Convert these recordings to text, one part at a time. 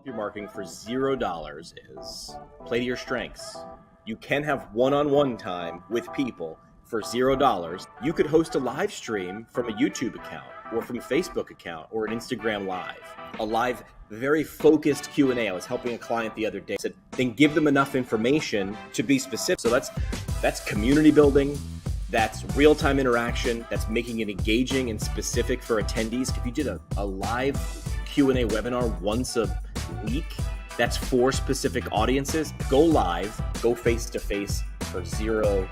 your marketing for $0 is play to your strengths. You can have one-on-one time with people for $0. You could host a live stream from a YouTube account or from a Facebook account or an Instagram live. A live, very focused Q&A. I was helping a client the other day. I said, then give them enough information to be specific. So that's community building. That's real-time interaction. That's making it engaging and specific for attendees. If you did a live Q&A webinar once a week, that's for specific audiences. Go live, go face-to-face for $0.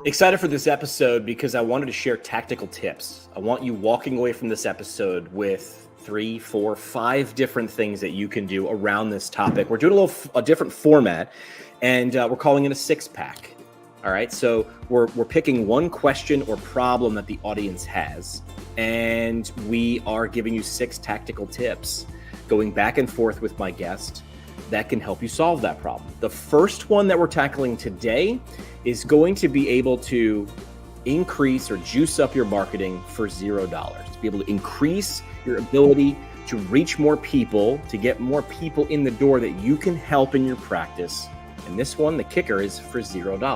Excited for this episode because I wanted to share tactical tips. I want you walking away from this episode with 3, 4, 5 different things that you can do around this topic. We're doing a different format, and we're calling it a 6-pack. All right, so we're picking one question or problem that the audience has, and we are giving you 6 tactical tips going back and forth with my guest that can help you solve that problem. The first one that we're tackling today is going to be able to increase or juice up your marketing for $0, to be able to increase your ability to reach more people, to get more people in the door that you can help in your practice. And this one, the kicker, is for $0. I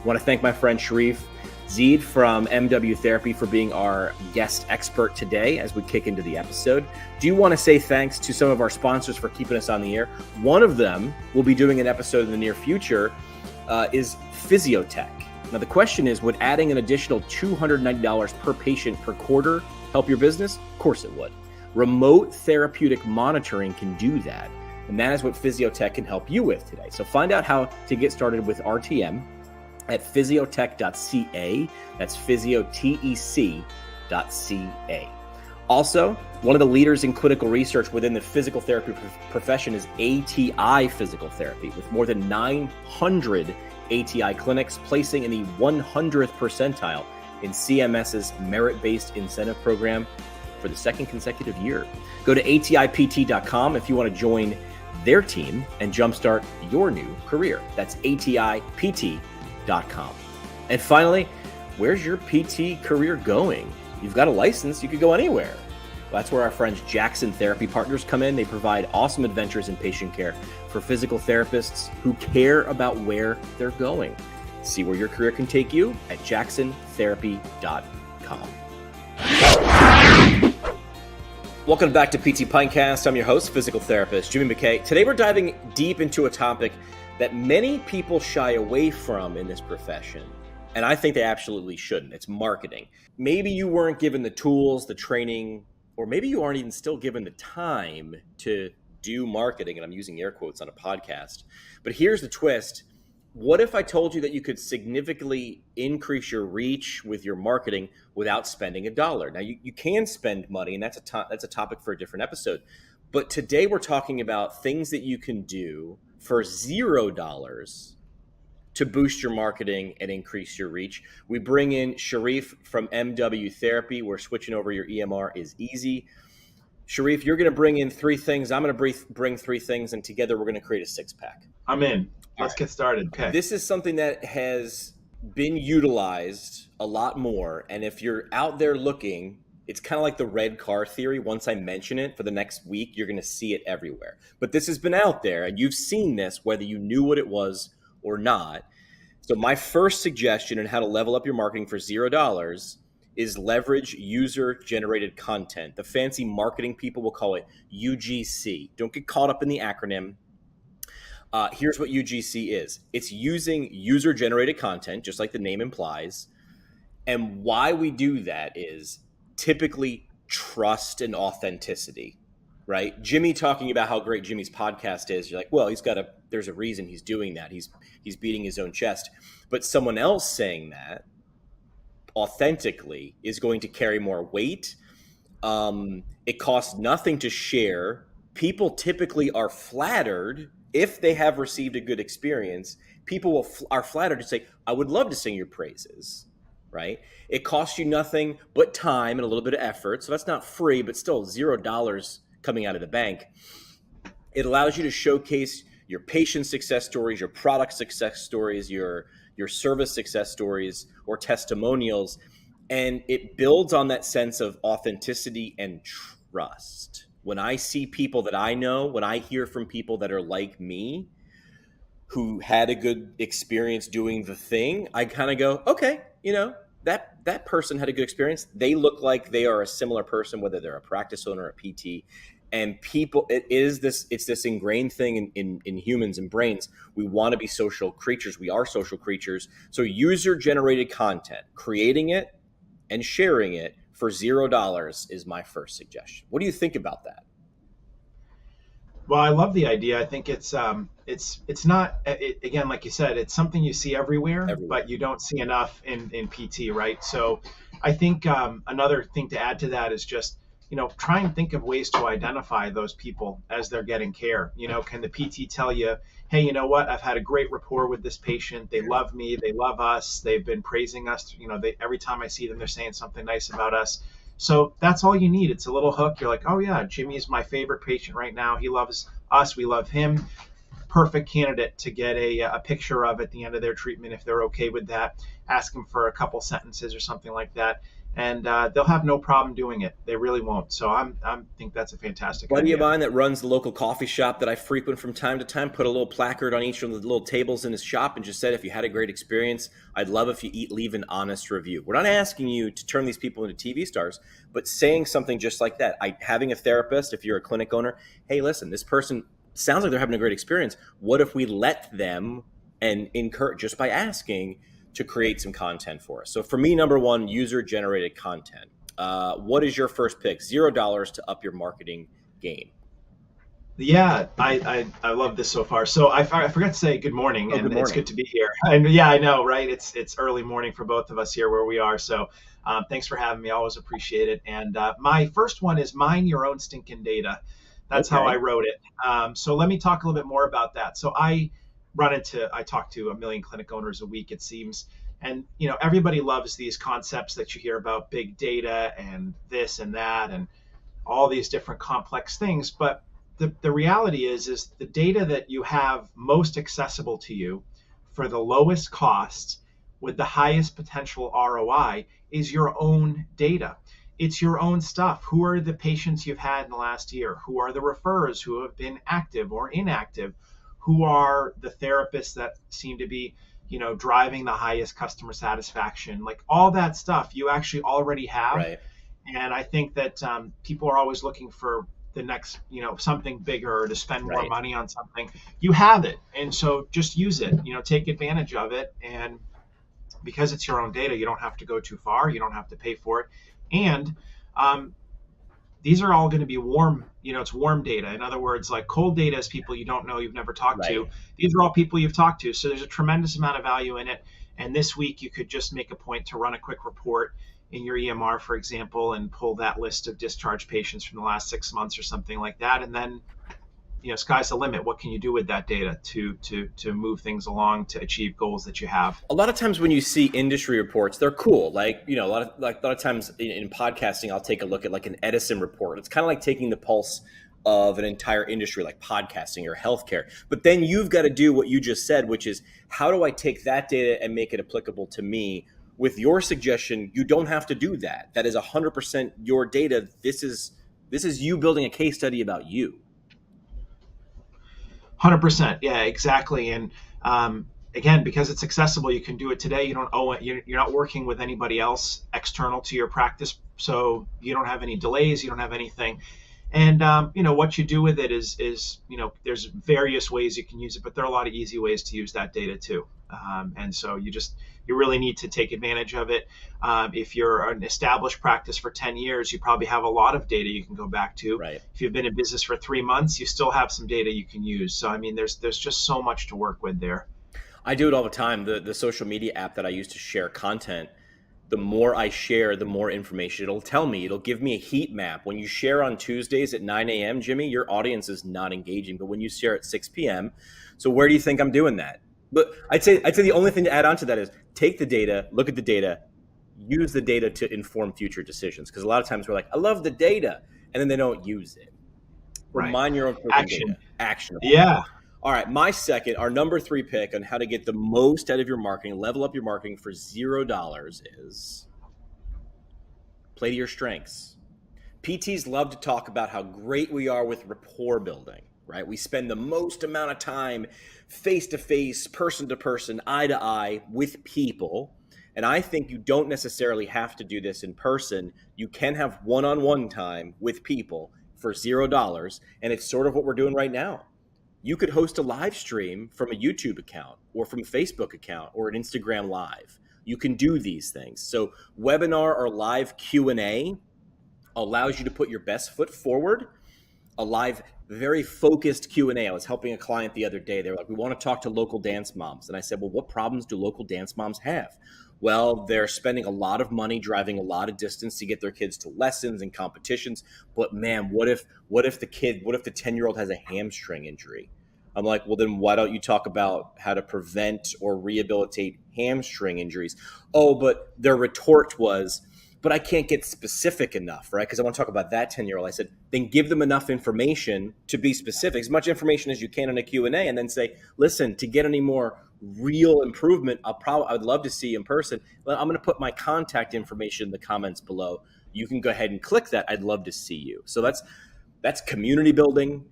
want to thank my friend Sharif Zeed from MW Therapy for being our guest expert today as we kick into the episode. Do you want to say thanks to some of our sponsors for keeping us on the air? One of them will be doing an episode in the near future is Physiotech. Now, the question is, would adding an additional $290 per patient per quarter help your business? Of course it would. Remote therapeutic monitoring can do that. And that is what Physiotech can help you with today. So find out how to get started with RTM at physiotech.ca. That's physiotech.ca. Also, one of the leaders in clinical research within the physical therapy profession is ATI Physical Therapy, with more than 900 ATI clinics, placing in the 100th percentile in CMS's merit-based incentive program for the second consecutive year. Go to atipt.com if you want to join their team and jumpstart your new career. That's atipt.com. And finally, where's your PT career going? You've got a license, you could go anywhere. Well, that's where our friends Jackson Therapy Partners come in. They provide awesome adventures in patient care for physical therapists who care about where they're going. See where your career can take you at jacksontherapy.com. Welcome back to PT Pintcast. I'm your host, physical therapist Jimmy McKay. Today we're diving deep into a topic that many people shy away from in this profession, and I think they absolutely shouldn't. It's marketing. Maybe you weren't given the tools, the training, or maybe you aren't even still given the time to do marketing, and I'm using air quotes on a podcast. But here's the twist. What if I told you that you could significantly increase your reach with your marketing without spending $1? Now, you can spend money, and that's a topic for a different episode. But today we're talking about things that you can do for $0 to boost your marketing and increase your reach. We bring in Sharif from MW Therapy, where switching over your EMR is easy. Sharif, you're going to bring in 3 things. I'm going to bring 3 things, and together we're going to create a 6-pack. I'm in. Let's get started. Okay. This is something that has been utilized a lot more. And if you're out there looking, it's kind of like the red car theory. Once I mention it for the next week, you're going to see it everywhere. But this has been out there, and you've seen this whether you knew what it was or not. So my first suggestion on how to level up your marketing for $0 is leverage user-generated content. The fancy marketing people will call it UGC. Don't get caught up in the acronym. Here's what UGC is. It's using user-generated content, just like the name implies. And why we do that is typically trust and authenticity, right? Jimmy talking about how great Jimmy's podcast is. You're like, well, there's a reason he's doing that. He's beating his own chest. But someone else saying that authentically is going to carry more weight. It costs nothing to share. People typically are flattered if they have received a good experience. People are flattered to say, I would love to sing your praises, right? It costs you nothing but time and a little bit of effort. So that's not free, but still $0 coming out of the bank. It allows you to showcase your patient success stories, your product success stories, your service success stories or testimonials. And it builds on that sense of authenticity and trust. When I see people that I know, when I hear from people that are like me, who had a good experience doing the thing, I kind of go, okay, that person had a good experience. They look like they are a similar person, whether they're a practice owner or a PT. And people, it's this ingrained thing in humans and brains. We want to be social creatures. We are social creatures. So user generated content, creating it and sharing it for $0 is my first suggestion. What do you think about that? Well, I love the idea. I think it's not again, like you said, it's something you see everywhere, Everywhere. but you don't see enough in PT, right? So I think another thing to add to that is just try and think of ways to identify those people as they're getting care. Can the PT tell you, hey, you know what? I've had a great rapport with this patient. They love me. They love us. They've been praising us. Every time I see them, they're saying something nice about us. So that's all you need. It's a little hook. You're like, oh yeah, Jimmy is my favorite patient right now. He loves us. We love him. Perfect candidate to get a picture of at the end of their treatment if they're okay with that. Ask them for a couple sentences or something like that, and they'll have no problem doing it. They really won't. So I think that's a fantastic Buddy of idea. mine that runs the local coffee shop that I frequent from time to time put a little placard on each of the little tables in his shop and just said, if you had a great experience, I'd love if you leave an honest review. We're not asking you to turn these people into TV stars, but saying something just like that. Having a therapist, if you're a clinic owner, hey, listen, this person sounds like they're having a great experience. What if we let them and encourage just by asking to create some content for us? So for me, number one, user generated content. What is your first pick? $0 to up your marketing game. Yeah, I love this so far. So I forgot to say good morning, Oh, good and it's morning. good to be here. And yeah, I know, right? It's early morning for both of us here where we are. So thanks for having me. I always appreciate it. And my first one is mine your own stinking data. That's how I Okay. wrote it. So let me talk a little bit more about that. So I talk to a million clinic owners a week, it seems. And everybody loves these concepts that you hear about big data and this and that and all these different complex things. But the reality is the data that you have most accessible to you for the lowest cost with the highest potential ROI is your own data. It's your own stuff. Who are the patients you've had in the last year? Who are the referrers who have been active or inactive? Who are the therapists that seem to be driving the highest customer satisfaction? Like all that stuff you actually already have. Right. And I think that people are always looking for the next, something bigger or to spend more Right. money on something. You have it, and so just use it. Take advantage of it, and because it's your own data, you don't have to go too far. You don't have to pay for it, and um, these are all going to be warm. It's warm data. In other words, like cold data is people you don't know, you've never talked to. Right. These are all people you've talked to. So there's a tremendous amount of value in it. And this week, you could just make a point to run a quick report in your EMR, for example, and pull that list of discharged patients from the last 6 months or something like that. And then, sky's the limit. What can you do with that data to move things along to achieve goals that you have? A lot of times when you see industry reports, they're cool. Like, a lot of times in podcasting, I'll take a look at like an Edison report. It's kind of like taking the pulse of an entire industry like podcasting or healthcare. But then you've got to do what you just said, which is how do I take that data and make it applicable to me? With your suggestion, you don't have to do that. That is 100% your data. This is you building a case study about you. 100%. Yeah, exactly. And again, because it's accessible, you can do it today. You don't owe it. You're not working with anybody else external to your practice, so you don't have any delays. You don't have anything. And what you do with it is there's various ways you can use it, but there are a lot of easy ways to use that data too. And so you really need to take advantage of it. If you're an established practice for 10 years, you probably have a lot of data you can go back to. Right. If you've been in business for 3 months, you still have some data you can use. So I mean, there's just so much to work with there. I do it all the time. The social media app that I use to share content, the more I share, the more information it'll tell me. It'll give me a heat map. When you share on Tuesdays at 9 a.m., Jimmy, your audience is not engaging. But when you share at 6 p.m., so where do you think I'm doing that? But I'd say the only thing to add on to that is take the data, look at the data, use the data to inform future decisions. Because a lot of times we're like, I love the data, and then they don't use it. So Right. mine your own freaking Action. data. Actionable. Yeah. All right, our number 3 pick on how to get the most out of your marketing, level up your marketing for $0 is play to your strengths. PTs love to talk about how great we are with rapport building, right? We spend the most amount of time face to face, person to person, eye to eye with people. And I think you don't necessarily have to do this in person. You can have one on one time with people for $0. And it's sort of what we're doing right now. You could host a live stream from a YouTube account or from a Facebook account or an Instagram live. You can do these things. So webinar or live Q&A allows you to put your best foot forward. A live, very focused Q&A. I was helping a client the other day. They were like, we want to talk to local dance moms. And I said, well, what problems do local dance moms have? Well, they're spending a lot of money, driving a lot of distance to get their kids to lessons and competitions. But man, what if the 10-year-old has a hamstring injury? I'm like, well, then why don't you talk about how to prevent or rehabilitate hamstring injuries? Oh, but their retort was, but I can't get specific enough, right? Because I want to talk about that 10-year-old. I said, then give them enough information to be specific, as much information as you can in a Q&A, and then say, listen, to get any more real improvement, I would love to see you in person. I'm going to put my contact information in the comments below. You can go ahead and click that. I'd love to see you. So that's community building.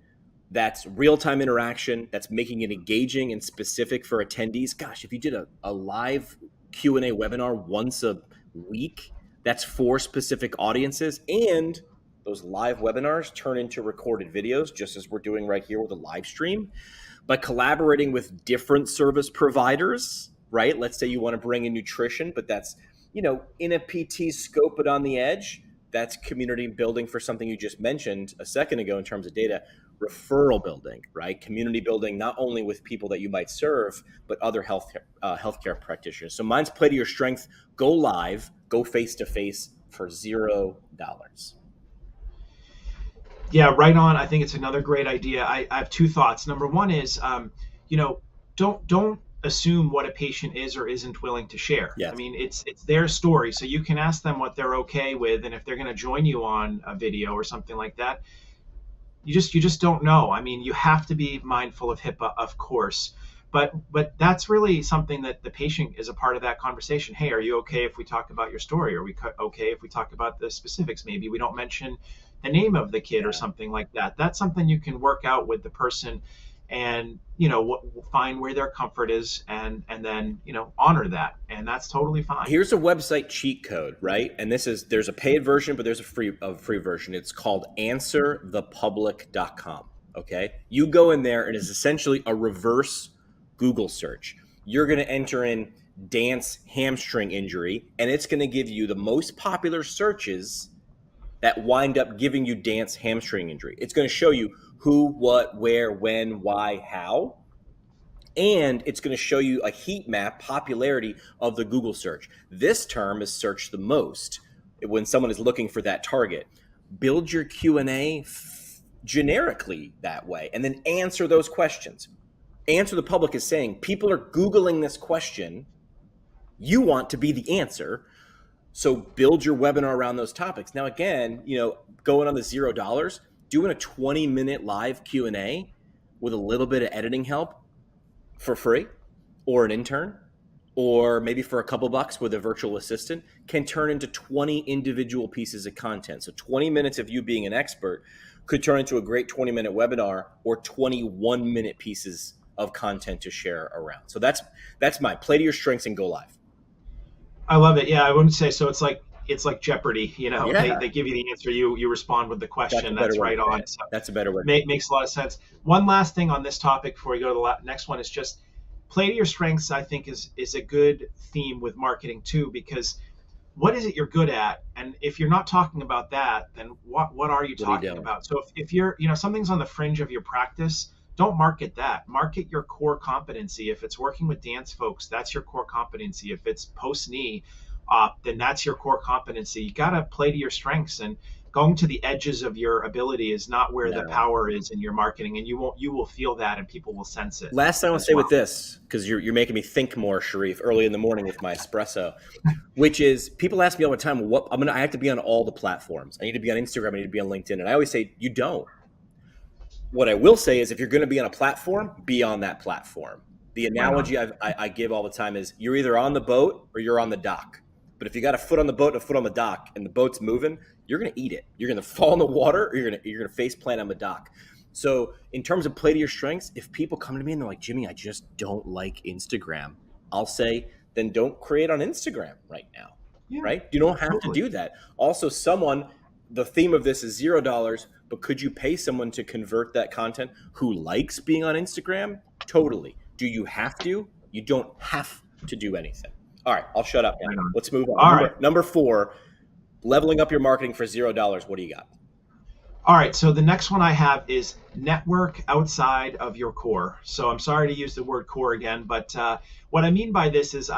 That's real-time interaction. That's making it engaging and specific for attendees. Gosh, if you did a live Q&A webinar once a week, that's for specific audiences. And those live webinars turn into recorded videos, just as we're doing right here with a live stream. By collaborating with different service providers, right? Let's say you want to bring in nutrition, but that's, in a PT scope, but on the edge. That's community building for something you just mentioned a second ago in terms of data. Referral building, right? Community building, not only with people that you might serve, but other healthcare practitioners. So mine's play to your strength. Go live, go face to face for $0. Yeah, right on. I think it's another great idea. I have two thoughts. Number one is, don't assume what a patient is or isn't willing to share. Yes. I mean, it's their story, so you can ask them what they're okay with, and if they're going to join you on a video or something like that, you just don't know. I mean, you have to be mindful of HIPAA, of course, but that's really something that the patient is a part of that conversation. Hey, are you okay if we talk about your story? Are we okay if we talk about the specifics? Maybe we don't mention the name of the kid or something like that. That's something you can work out with the person, and find where their comfort is, and then honor that, and that's totally fine. Here's a website cheat code, right? And there's a paid version, but there's a free version. It's called answerthepublic.com. Okay, you go in there, and it's essentially a reverse Google search. You're going to enter in dance hamstring injury, and it's going to give you the most popular searches that wind up giving you dance hamstring injury. It's going to show you who, what, where, when, why, how. And it's going to show you a heat map popularity of the Google search. This term is searched the most when someone is looking for that target. Build your Q&A generically that way, and then answer those questions. Answer the public is saying, people are Googling this question. You want to be the answer. So build your webinar around those topics. Now, again, going on the $0, doing a 20-minute live Q&A with a little bit of editing help for free, or an intern, or maybe for a couple bucks with a virtual assistant, can turn into 20 individual pieces of content. So 20 minutes of you being an expert could turn into a great 20-minute webinar or 21-minute pieces of content to share around. So that's my play to your strengths and go live. I love it. Yeah, I wouldn't say so. It's like Jeopardy. Yeah. They give you the answer, you respond with the question. That's right on. So that's a better way. Makes a lot of sense. One last thing on this topic before we go to the next one is just play to your strengths. I think is a good theme with marketing too, because what is it you're good at? And if you're not talking about that, then what are you talking about? So if you're something's on the fringe of your practice, don't market that. Market your core competency. If it's working with dance folks, that's your core competency. If it's post knee, then that's your core competency. You got to play to your strengths, and going to the edges of your ability is not where the power is in your marketing, and you will feel that, and people will sense it. Last thing I'll say with this, because you're making me think more, Sharif, early in the morning with my espresso, which is people ask me all the time, I have to be on all the platforms. I need to be on Instagram. I need to be on LinkedIn. And I always say, you don't. What I will say is if you're going to be on a platform, be on that platform. The analogy I give all the time is you're either on the boat or you're on the dock. But if you got a foot on the boat and a foot on the dock and the boat's moving, you're going to eat it. You're going to fall in the water or you're going to face plant on the dock. So in terms of play to your strengths, if people come to me and they're like, Jimmy, I just don't like Instagram, I'll say, then don't create on Instagram right now, Yeah, right? You don't have to totally. do that. Also, the theme of this is $0, but could you pay someone to convert that content who likes being on Instagram? Totally. Do you have to? You don't have to do anything. All right, I'll shut up now. Right on. Let's move on. All right. Number 4, leveling up your marketing for $0. What do you got? All right, so the next one I have is network outside of your core. So I'm sorry to use the word core again, but what I mean by this is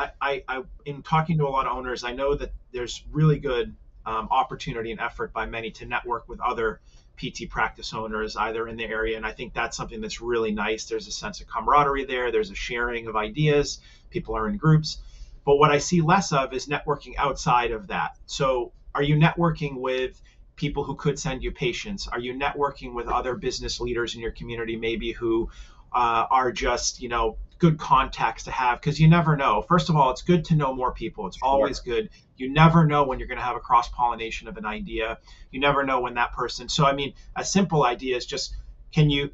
in talking to a lot of owners, I know that there's really good opportunity and effort by many to network with other PT practice owners either in the area. And I think that's something that's really nice. There's a sense of camaraderie there. There's a sharing of ideas. People are in groups. But what I see less of is networking outside of that. So are you networking with people who could send you patients? Are you networking with other business leaders in your community, maybe who are just, good contacts to have? Because you never know. First of all, it's good to know more people. It's always good. You never know when you're going to have a cross pollination of an idea. You never know when that person. So, I mean, a simple idea is just can you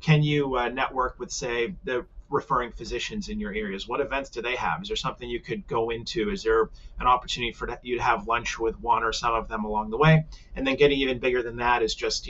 network with, say, the referring physicians in your areas? What events do they have? Is there something you could go into? Is there an opportunity for you to have lunch with one or some of them along the way? And then getting even bigger than that is just,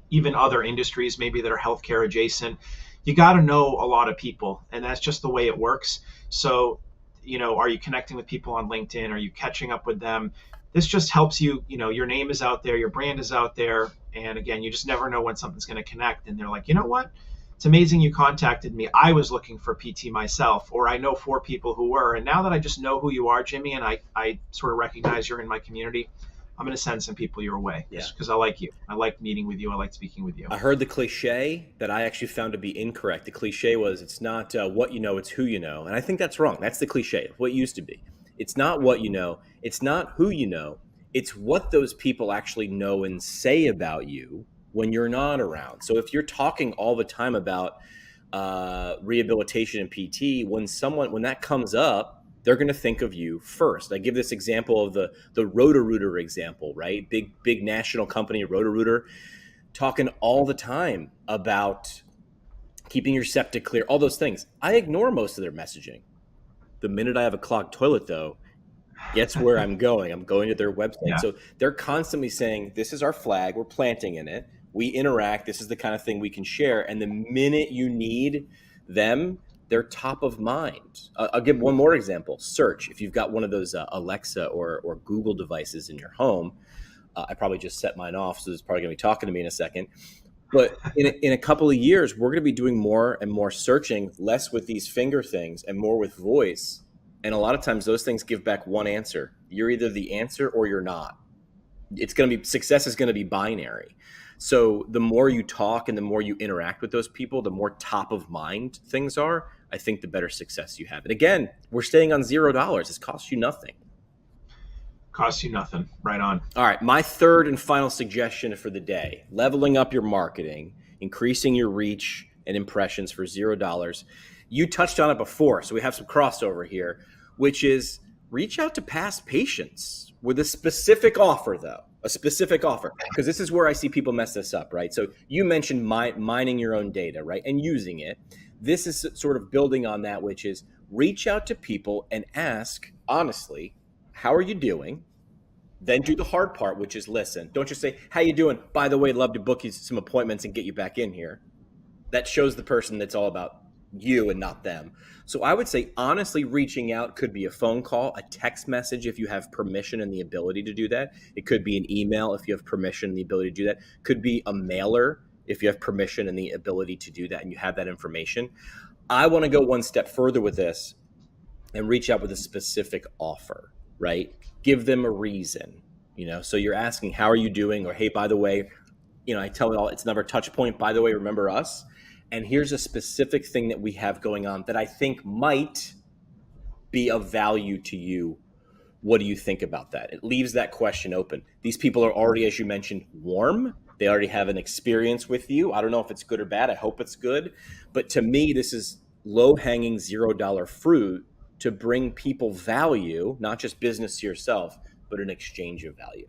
even other industries maybe that are healthcare adjacent. You got to know a lot of people, and that's just the way it works. So, are you connecting with people on LinkedIn? Are you catching up with them? This just helps you, your name is out there, your brand is out there. And again, you just never know when something's going to connect. And they're like, you know what? It's amazing you contacted me. I was looking for PT myself, or I know 4 people who were. And now that I just know who you are, Jimmy, and I sort of recognize you're in my community, I'm going to send some people your way because I like you. I like meeting with you. I like speaking with you. I heard the cliche that I actually found to be incorrect. The cliche was it's not what you know, it's who you know. And I think that's wrong. That's the cliche, what used to be. It's not what you know. It's not who you know. It's what those people actually know and say about you when you're not around. So if you're talking all the time about rehabilitation and PT, when that comes up, they're going to think of you first. I give this example of the Roto-Rooter example, right? Big national company, Roto-Rooter, talking all the time about keeping your septic clear, all those things. I ignore most of their messaging. The minute I have a clogged toilet, though, guess where I'm going? I'm going to their website. Yeah. So they're constantly saying, this is our flag. We're planting in it. We interact. This is the kind of thing we can share. And the minute you need them, they're top of mind. I'll give one more example. Search. If you've got one of those Alexa or Google devices in your home, I probably just set mine off, so it's probably going to be talking to me in a second. But in a couple of years, we're going to be doing more and more searching, less with these finger things and more with voice. And a lot of times those things give back one answer. You're either the answer or you're not. Success is going to be binary. So the more you talk and the more you interact with those people, the more top of mind things are, I think the better success you have. And again, we're staying on $0. It costs you nothing. Costs you nothing. Right on. All right. My third and final suggestion for the day, leveling up your marketing, increasing your reach and impressions for $0. You touched on it before, so we have some crossover here, which is reach out to past patients with a specific offer, though. A specific offer, because this is where I see people mess this up, right? So you mentioned mining your own data, right, and using it. This is sort of building on that, which is reach out to people and ask, honestly, how are you doing? Then do the hard part, which is listen. Don't just say, how you doing? By the way, love to book you some appointments and get you back in here. That shows the person that's all about you and not them. So I would say honestly reaching out could be a phone call, a text message if you have permission and the ability to do that. It could be an email if you have permission and the ability to do that. Could be a mailer if you have permission and the ability to do that and you have that information. I want to go one step further with this and reach out with a specific offer, right? Give them a reason, so you're asking, how are you doing? Or, hey, by the way, I tell it all, it's never touch point. By the way, remember us. And here's a specific thing that we have going on that I think might be of value to you. What do you think about that? It leaves that question open. These people are already, as you mentioned, warm. They already have an experience with you. I don't know if it's good or bad. I hope it's good. But to me, this is low-hanging $0 fruit to bring people value, not just business to yourself, but an exchange of value.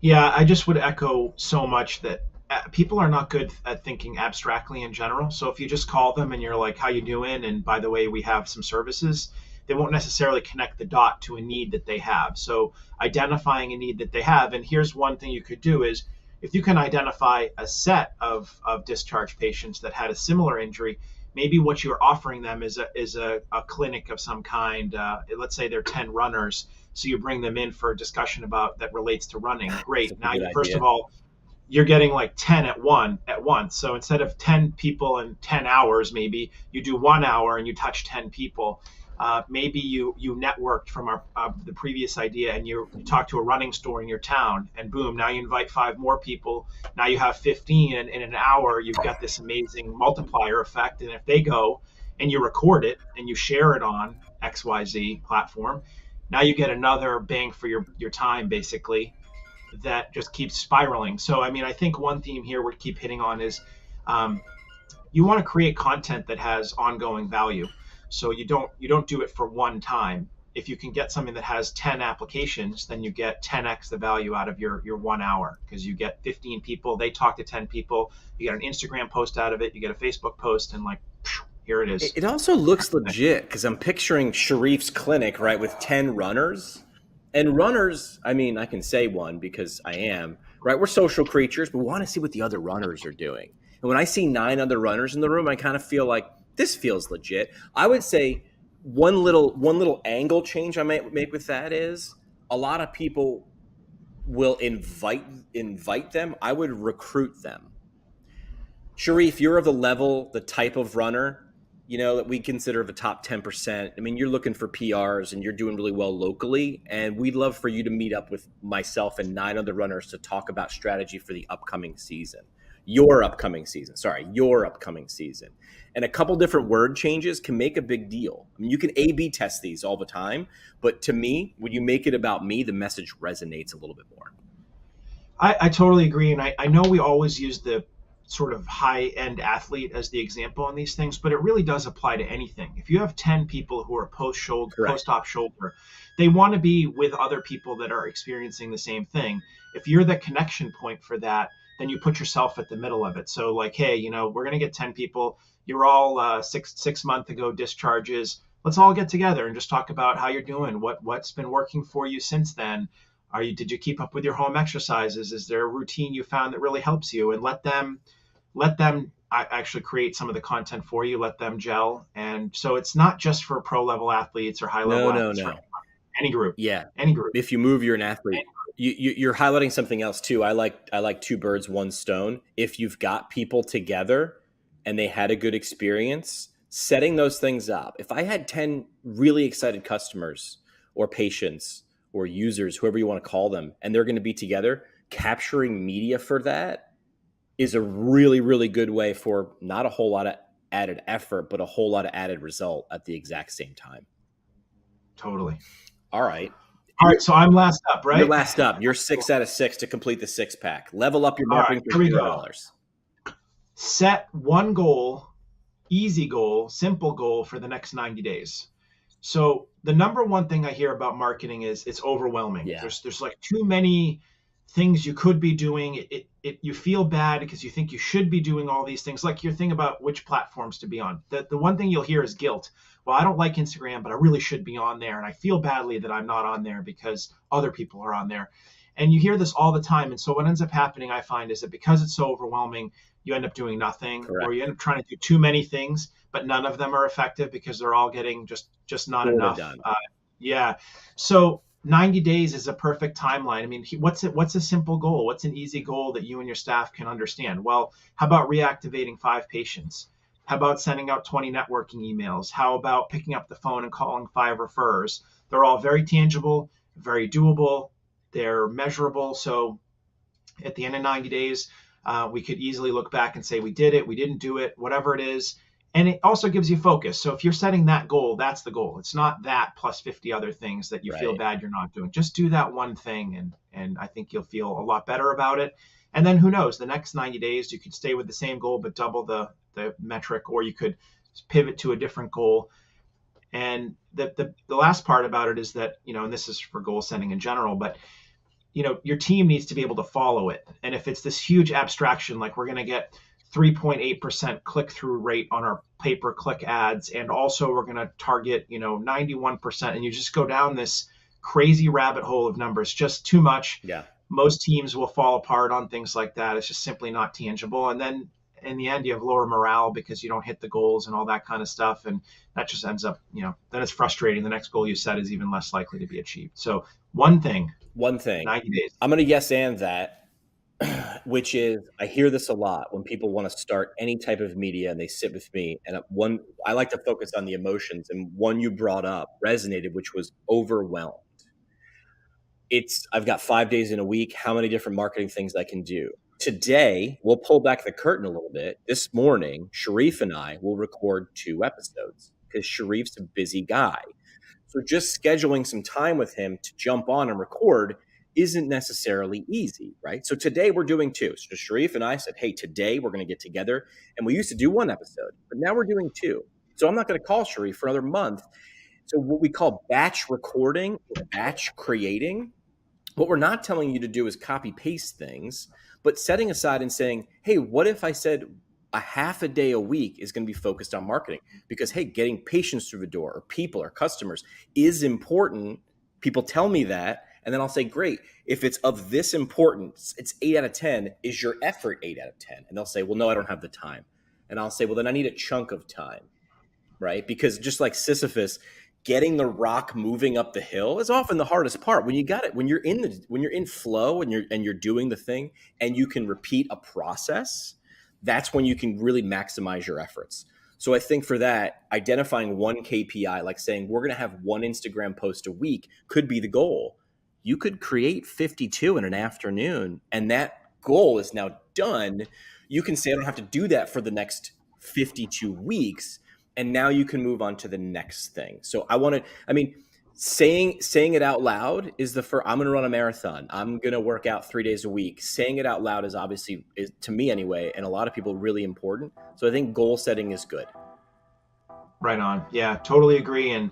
Yeah, I just would echo so much that people are not good at thinking abstractly in general. So if you just call them and you're like, "How you doing?" and by the way, we have some services, they won't necessarily connect the dot to a need that they have. So identifying a need that they have, and here's one thing you could do is if you can identify a set of discharge patients that had a similar injury, maybe what you're offering them is a clinic of some kind. Let's say they're 10 runners, so you bring them in for a discussion about that relates to running. That's Great. a Now, good first idea. of all, you're getting like 10 at once. So instead of 10 people in 10 hours, maybe you do 1 hour and you touch 10 people. Maybe you networked from the previous idea and you talk to a running store in your town, and boom, now you invite 5 more people. Now you have 15, and in an hour you've got this amazing multiplier effect. And if they go and you record it and you share it on XYZ platform, now you get another bang for your time, basically, that just keeps spiraling. So, I mean, I think one theme here we keep hitting on is um, you want to create content that has ongoing value. So you don't do it for one time. If you can get something that has 10 applications, then you get 10x the value out of your 1 hour, because you get 15 people, they talk to 10 people, you get an Instagram post out of it, you get a Facebook post, and like, here it is. It also looks legit because I'm picturing Sharif's clinic, right, with 10 runners. And runners, I mean, I can say one because I am, right? We're social creatures, but we want to see what the other runners are doing. And when I see 9 other runners in the room, I kind of feel like this feels legit. I would say one little angle change I might make with that is a lot of people will invite them. I would recruit them. Sharif, you're of the type of runner, that we consider the top 10%. I mean, you're looking for PRs and you're doing really well locally. And we'd love for you to meet up with myself and 9 other runners to talk about strategy for the upcoming season. Your upcoming season. And a couple different word changes can make a big deal. I mean, you can A/B test these all the time. But to me, when you make it about me, the message resonates a little bit more. I totally agree. And I know we always use the sort of high end athlete as the example on these things, but it really does apply to anything. If you have 10 people who are Correct. post op shoulder, they want to be with other people that are experiencing the same thing. If you're the connection point for that, then you put yourself at the middle of it. So like, hey, we're going to get 10 people. You're all six month ago discharges. Let's all get together and just talk about how you're doing. What's been working for you since then? Did you keep up with your home exercises? Is there a routine you found that really helps you? And let them actually create some of the content for you. Let them gel. And so it's not just for pro level athletes or high level No, no, athletes, for no. any group, Yeah. any group. If you move, you're an athlete. You're highlighting something else too. I like two birds, one stone. If you've got people together and they had a good experience, setting those things up. If I had 10 really excited customers or patients or users, whoever you want to call them, and they're going to be together, capturing media for that is a really, really good way for not a whole lot of added effort, but a whole lot of added result at the exact same time. Totally. All right. All right. So I'm last up, right? You're last up. You're 6 out of 6 to complete the 6-pack. Level up your All right, marketing here for we $0. go. Set one goal, easy goal, simple goal for the next 90 days. So the number one thing I hear about marketing is it's overwhelming. Yeah. There's like too many things you could be doing. You feel bad because you think you should be doing all these things. Like your thing about which platforms to be on. The one thing you'll hear is guilt. Well, I don't like Instagram, but I really should be on there, and I feel badly that I'm not on there because other people are on there. And you hear this all the time. And so what ends up happening, I find, is that because it's so overwhelming, you end up doing nothing, Correct. or you end up trying to do too many things, but none of them are effective because they're all getting just not enough. Yeah. So 90 days is a perfect timeline. I mean, what's a simple goal? What's an easy goal that you and your staff can understand? Well, how about reactivating 5 patients? How about sending out 20 networking emails? How about picking up the phone and calling 5 referrers? They're all very tangible, very doable. They're measurable. So at the end of 90 days, we could easily look back and say, we did it, we didn't do it, whatever it is. And it also gives you focus. So if you're setting that goal, that's the goal. It's not that plus 50 other things that you feel bad you're not doing. Just do that one thing, and I think you'll feel a lot better about it. And then who knows, the next 90 days, you could stay with the same goal but double the metric, or you could pivot to a different goal. And the last part about it is that, and this is for goal setting in general, but your team needs to be able to follow it. And if it's this huge abstraction, like we're going to get 3.8% click-through rate on our pay-per-click ads, and also we're going to target 91%, and you just go down this crazy rabbit hole of numbers, just too much. Yeah. Most teams will fall apart on things like that. It's just simply not tangible. And then in the end, you have lower morale because you don't hit the goals and all that kind of stuff. And that just ends up, then it's frustrating. The next goal you set is even less likely to be achieved. So one thing, 90 days. I'm going to yes and that, which is, I hear this a lot when people want to start any type of media and they sit with me. And I like to focus on the emotions. And one you brought up resonated, which was overwhelmed. I've got 5 days in a week, how many different marketing things I can do. Today, we'll pull back the curtain a little bit. This morning, Sharif and I will record 2 episodes because Sharif's a busy guy. So just scheduling some time with him to jump on and record isn't necessarily easy, right? So today we're doing 2. So Sharif and I said, hey, today we're going to get together. And we used to do 1 episode, but now we're doing 2. So I'm not going to call Sharif for another month. So what we call batch recording or batch creating, what we're not telling you to do is copy paste things, but setting aside and saying, hey, what if I said a half a day a week is going to be focused on marketing? Because, hey, getting patients through the door or people or customers is important. People tell me that. And then I'll say, great, if it's of this importance, it's 8 out of 10. Is your effort 8 out of 10? And they'll say, well, no, I don't have the time. And I'll say, well, then I need a chunk of time, right? Because just like Sisyphus, getting the rock moving up the hill is often the hardest part. When you got it, when you're in flow and you're doing the thing and you can repeat a process, that's when you can really maximize your efforts. So I think for that, identifying one KPI, like saying we're going to have 1 Instagram post a week, could be the goal. You could create 52 in an afternoon, and that goal is now done. You can say I don't have to do that for the next 52 weeks. And now you can move on to the next thing. So saying it out loud is I'm going to run a marathon. I'm going to work out 3 days a week. Saying it out loud is obviously, to me anyway, and a lot of people, really important. So I think goal setting is good. Right on. Yeah, totally agree. And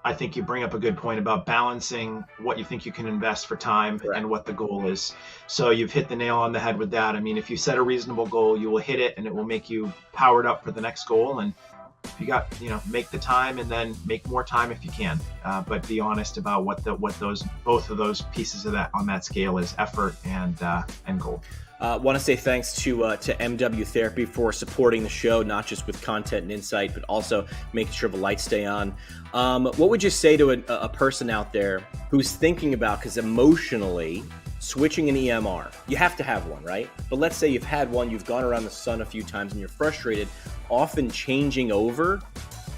I think you bring up a good point about balancing what you think you can invest for time and what the goal is. So you've hit the nail on the head with that. I mean, if you set a reasonable goal, you will hit it and it will make you powered up for the next goal. And you got, make the time and then make more time if you can. But be honest about what both of those pieces of that on that scale is: effort and goal. Want to say thanks to MW Therapy for supporting the show, not just with content and insight, but also making sure the lights stay on. What would you say to a person out there who's thinking about, because emotionally, switching an EMR, you have to have one, right? But let's say you've had one, you've gone around the sun a few times and you're frustrated. Often changing over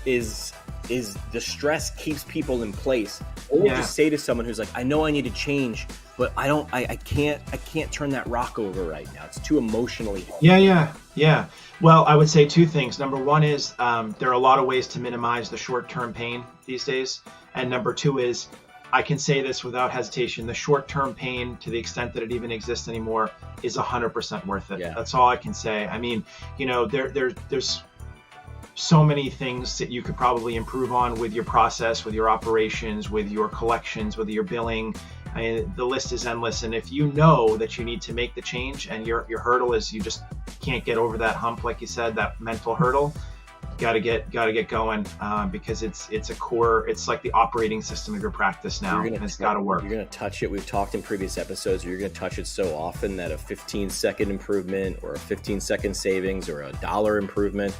is the stress keeps people in place. Or just say to someone who's like, I know I need to change, but I can't turn that rock over right now. It's too emotionally heavy. Yeah. Well, I would say 2 things. Number 1 is there are a lot of ways to minimize the short-term pain these days. And number 2 is, I can say this without hesitation, the short-term pain, to the extent that it even exists anymore, is 100% worth it. Yeah. That's all I can say. I mean, there's so many things that you could probably improve on with your process, with your operations, with your collections, with your billing. I mean, the list is endless. And if you know that you need to make the change and your hurdle is you just can't get over that hump, like you said, that mental hurdle, got to get going because it's a core. It's like the operating system of your practice now, and it's got to work. You're going to touch it. We've talked in previous episodes. You're going to touch it so often that a 15-second improvement or a 15-second savings or a $1 improvement,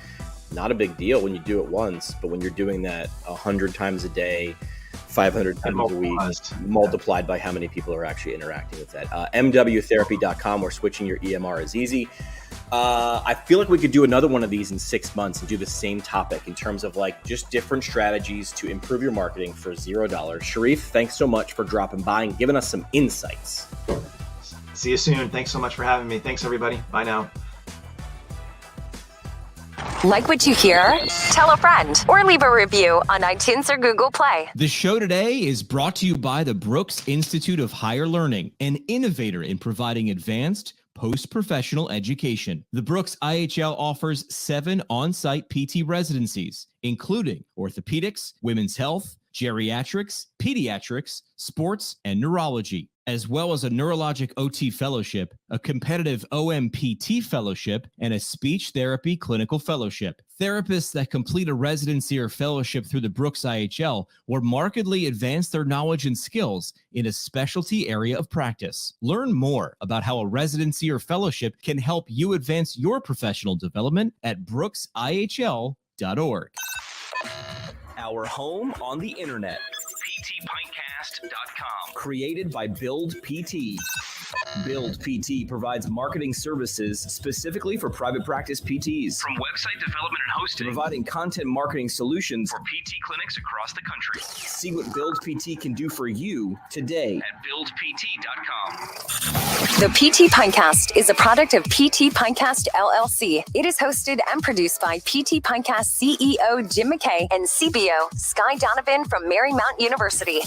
not a big deal when you do it once, but when you're doing that 100 times a day, 500 times a week, multiplied by how many people are actually interacting with that. MWtherapy.com, where switching your EMR is easy. I feel like we could do another one of these in 6 months and do the same topic in terms of like just different strategies to improve your marketing for $0. Sharif, thanks so much for dropping by and giving us some insights. See you soon. Thanks so much for having me. Thanks, everybody. Bye now. Like what you hear? Tell a friend or leave a review on iTunes or Google Play. The show today is brought to you by the Brooks Institute of Higher Learning, an innovator in providing advanced post-professional education. The Brooks IHL offers 7 on-site PT residencies, including orthopedics, women's health, geriatrics, pediatrics, sports, and neurology, as well as a neurologic OT fellowship, a competitive OMPT fellowship, and a speech therapy clinical fellowship. Therapists that complete a residency or fellowship through the Brooks IHL will markedly advance their knowledge and skills in a specialty area of practice. Learn more about how a residency or fellowship can help you advance your professional development at brooksihl.org. Our home on the internet. PTPintcast.com. Created by Build PT. Build PT provides marketing services specifically for private practice PTs. From website development and hosting, providing content marketing solutions for PT clinics across the country. See what Build PT can do for you today at buildpt.com. The PT Pintcast is a product of PT Pintcast LLC. It is hosted and produced by PT Pintcast CEO Jim McKay and CBO Sky Donovan from Marymount University.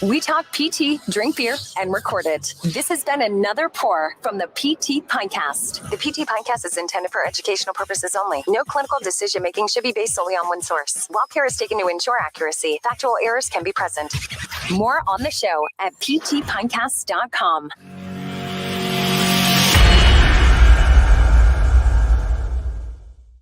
We talk PT, drink beer, and record it. This has been another pour from the PT Pintcast. The PT Pintcast is intended for educational purposes only. No clinical decision making should be based solely on one source. While care is taken to ensure accuracy, factual errors can be present. More on the show at ptpintcast.com.